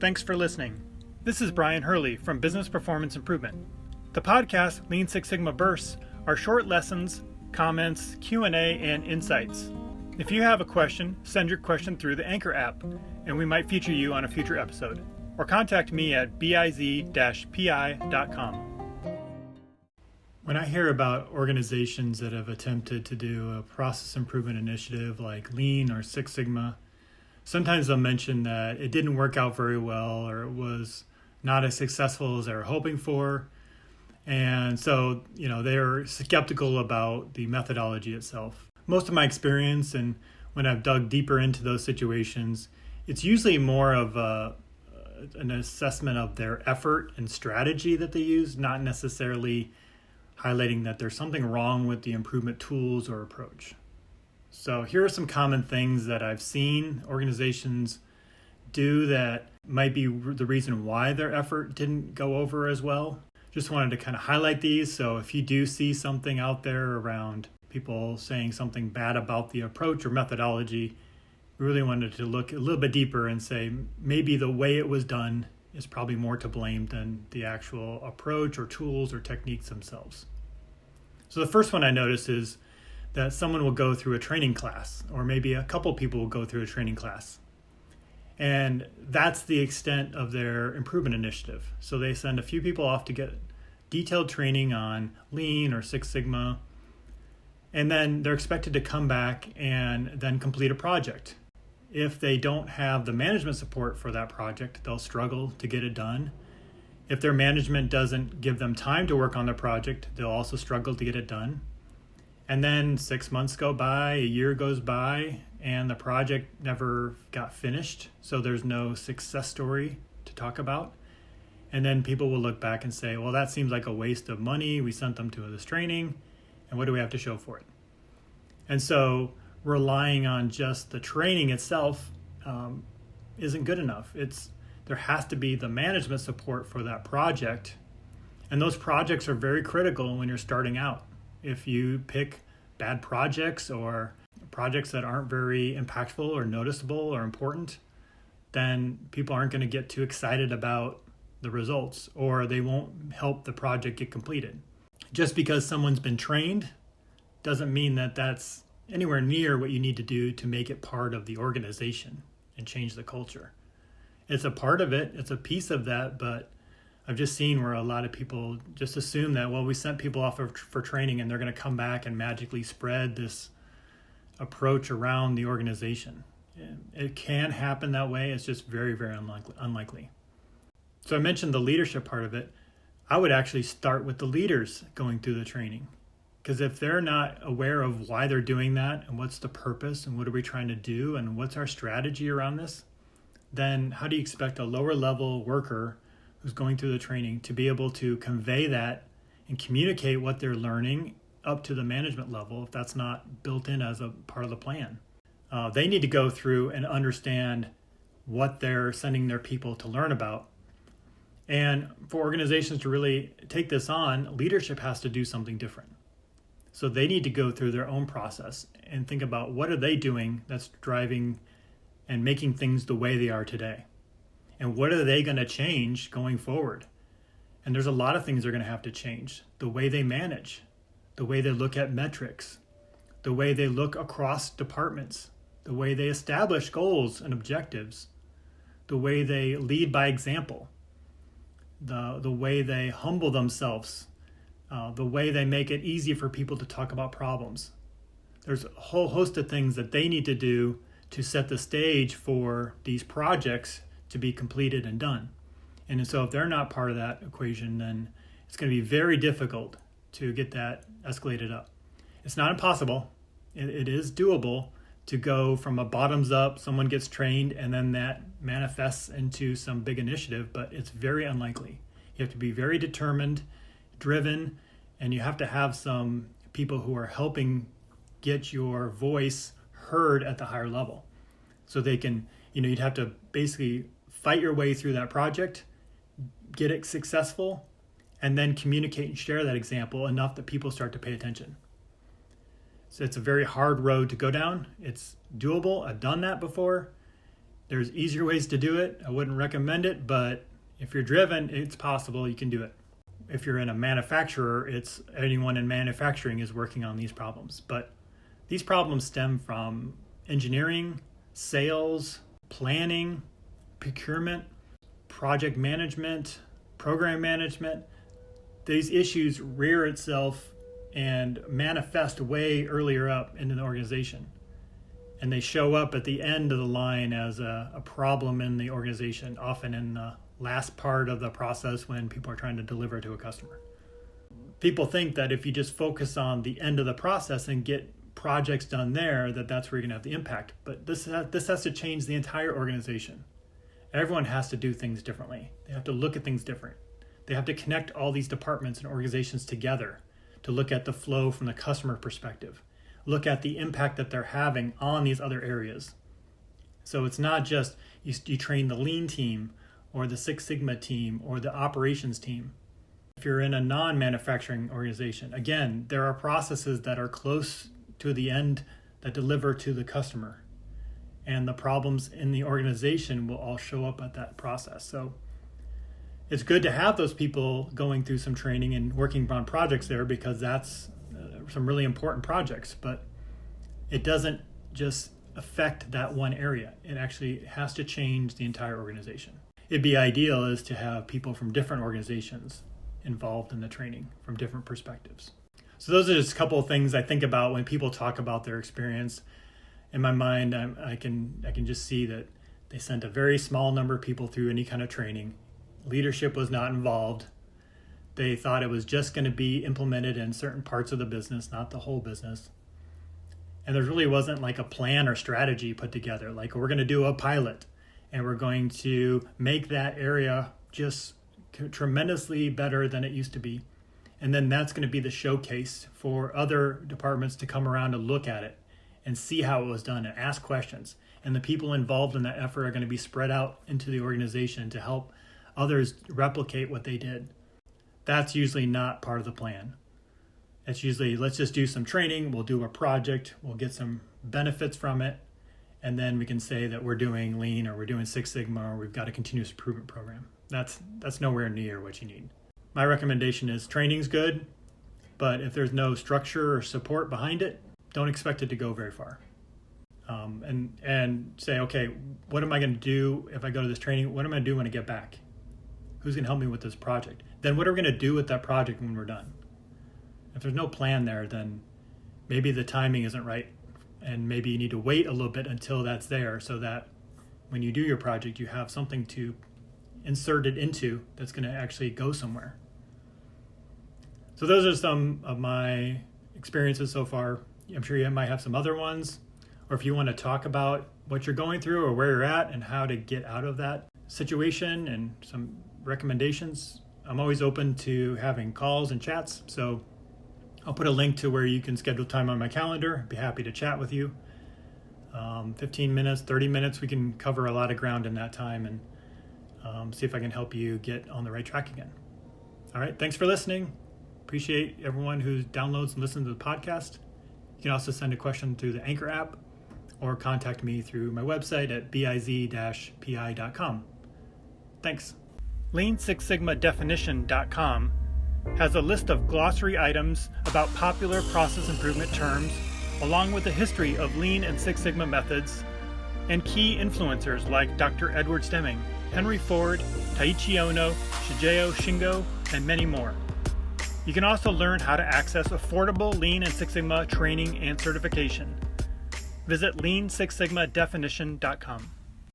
Thanks for listening. This is Brian Hurley from Business Performance Improvement. The podcast Lean Six Sigma Bursts are short lessons, comments, Q&A, and insights. If you have a question, send your question through the Anchor app, and we might feature you on a future episode. Or contact me at biz-pi.com. When I hear about organizations that have attempted to do a process improvement initiative like Lean or Six Sigma, sometimes they'll mention that it didn't work out very well or it was not as successful as they were hoping for. And so, they're skeptical about the methodology itself. Most of my experience, and when I've dug deeper into those situations, it's usually more of an assessment of their effort and strategy that they use, not necessarily highlighting that there's something wrong with the improvement tools or approach. So here are some common things that I've seen organizations do that might be the reason why their effort didn't go over as well. Just wanted to kind of highlight these. So if you do see something out there around people saying something bad about the approach or methodology, we really wanted to look a little bit deeper and say maybe the way it was done is probably more to blame than the actual approach or tools or techniques themselves. So the first one I noticed is that someone will go through a training class, or maybe a couple people will go through a training class. And that's the extent of their improvement initiative. So they send a few people off to get detailed training on Lean or Six Sigma, and then they're expected to come back and then complete a project. If they don't have the management support for that project, they'll struggle to get it done. If their management doesn't give them time to work on the project, they'll also struggle to get it done. And then 6 months go by, a year goes by, and the project never got finished. So there's no success story to talk about. And then people will look back and say, well, that seems like a waste of money. We sent them to this training, and what do we have to show for it? And so relying on just the training itself isn't good enough. There has to be the management support for that project. And those projects are very critical when you're starting out. If you pick bad projects or projects that aren't very impactful or noticeable or important, then people aren't going to get too excited about the results, or they won't help the project get completed. Just because someone's been trained doesn't mean that that's anywhere near what you need to do to make it part of the organization and change the culture. It's a part of it, it's a piece of that, but I've just seen where a lot of people just assume that, well, we sent people off for training and they're going to come back and magically spread this approach around the organization. It can happen that way. It's just very, very unlikely. So I mentioned the leadership part of it. I would actually start with the leaders going through the training. Because if they're not aware of why they're doing that and what's the purpose and what are we trying to do and what's our strategy around this, then how do you expect a lower level worker who's going through the training to be able to convey that and communicate what they're learning up to the management level if that's not built in as a part of the plan? They need to go through and understand what they're sending their people to learn about. And for organizations to really take this on, leadership has to do something different. So they need to go through their own process and think about what are they doing that's driving and making things the way they are today. And what are they going to change going forward? And there's a lot of things they're going to have to change. The way they manage, the way they look at metrics, the way they look across departments, the way they establish goals and objectives, the way they lead by example, the way they humble themselves, the way they make it easy for people to talk about problems. There's a whole host of things that they need to do to set the stage for these projects to be completed and done. And so if they're not part of that equation, then it's going to be very difficult to get that escalated up. It's not impossible. It is doable to go from a bottoms up, someone gets trained, and then that manifests into some big initiative, but it's very unlikely. You have to be very determined, driven, and you have to have some people who are helping get your voice heard at the higher level. So they can, you'd have to basically fight your way through that project, get it successful, and then communicate and share that example enough that people start to pay attention. So it's a very hard road to go down. It's doable. I've done that before. There's easier ways to do it. I wouldn't recommend it, but if you're driven, it's possible you can do it. If you're in a manufacturer, it's anyone in manufacturing is working on these problems. But these problems stem from engineering, sales, planning, procurement, project management, program management. These issues rear itself and manifest way earlier up in the organization. And they show up at the end of the line as a problem in the organization, often in the last part of the process when people are trying to deliver to a customer. People think that if you just focus on the end of the process and get projects done there, that's where you're going to have the impact. But this has to change the entire organization. Everyone has to do things differently. They have to look at things different. They have to connect all these departments and organizations together to look at the flow from the customer perspective. Look at the impact that they're having on these other areas. So it's not just you train the lean team or the Six Sigma team or the operations team. If you're in a non-manufacturing organization, again, there are processes that are close to the end that deliver to the customer. And the problems in the organization will all show up at that process. So it's good to have those people going through some training and working on projects there, because that's some really important projects, but it doesn't just affect that one area. It actually has to change the entire organization. It'd be ideal is to have people from different organizations involved in the training from different perspectives. So those are just a couple of things I think about when people talk about their experience. In my mind, I can just see that they sent a very small number of people through any kind of training. Leadership was not involved. They thought it was just going to be implemented in certain parts of the business, not the whole business. And there really wasn't like a plan or strategy put together. Like, we're going to do a pilot and we're going to make that area just tremendously better than it used to be. And then that's going to be the showcase for other departments to come around to look at it and see how it was done and ask questions. And the people involved in that effort are going to be spread out into the organization to help others replicate what they did. That's usually not part of the plan. It's usually, let's just do some training, we'll do a project, we'll get some benefits from it, and then we can say that we're doing lean or we're doing Six Sigma or we've got a continuous improvement program. That's nowhere near what you need. My recommendation is training's good, but if there's no structure or support behind it, don't expect it to go very far. And say, okay, what am I going to do if I go to this training? What am I going to do when I get back? Who's going to help me with this project? Then what are we going to do with that project when we're done? If there's no plan there, then maybe the timing isn't right. And maybe you need to wait a little bit until that's there so that when you do your project, you have something to insert it into that's going to actually go somewhere. So those are some of my experiences so far. I'm sure you might have some other ones. Or if you want to talk about what you're going through or where you're at and how to get out of that situation and some recommendations, I'm always open to having calls and chats. So I'll put a link to where you can schedule time on my calendar. I'd be happy to chat with you. 15 minutes, 30 minutes, we can cover a lot of ground in that time and see if I can help you get on the right track again. All right, thanks for listening. Appreciate everyone who downloads and listens to the podcast. You can also send a question through the Anchor app or contact me through my website at biz-pi.com. Thanks. Lean6sigmadefinition.com has a list of glossary items about popular process improvement terms, along with the history of Lean and Six Sigma methods, and key influencers like Dr. Edward Stemming, Henry Ford, Taiichi Ono, Shigeo Shingo, and many more. You can also learn how to access affordable Lean and Six Sigma training and certification. Visit lean6sigmadefinition.com.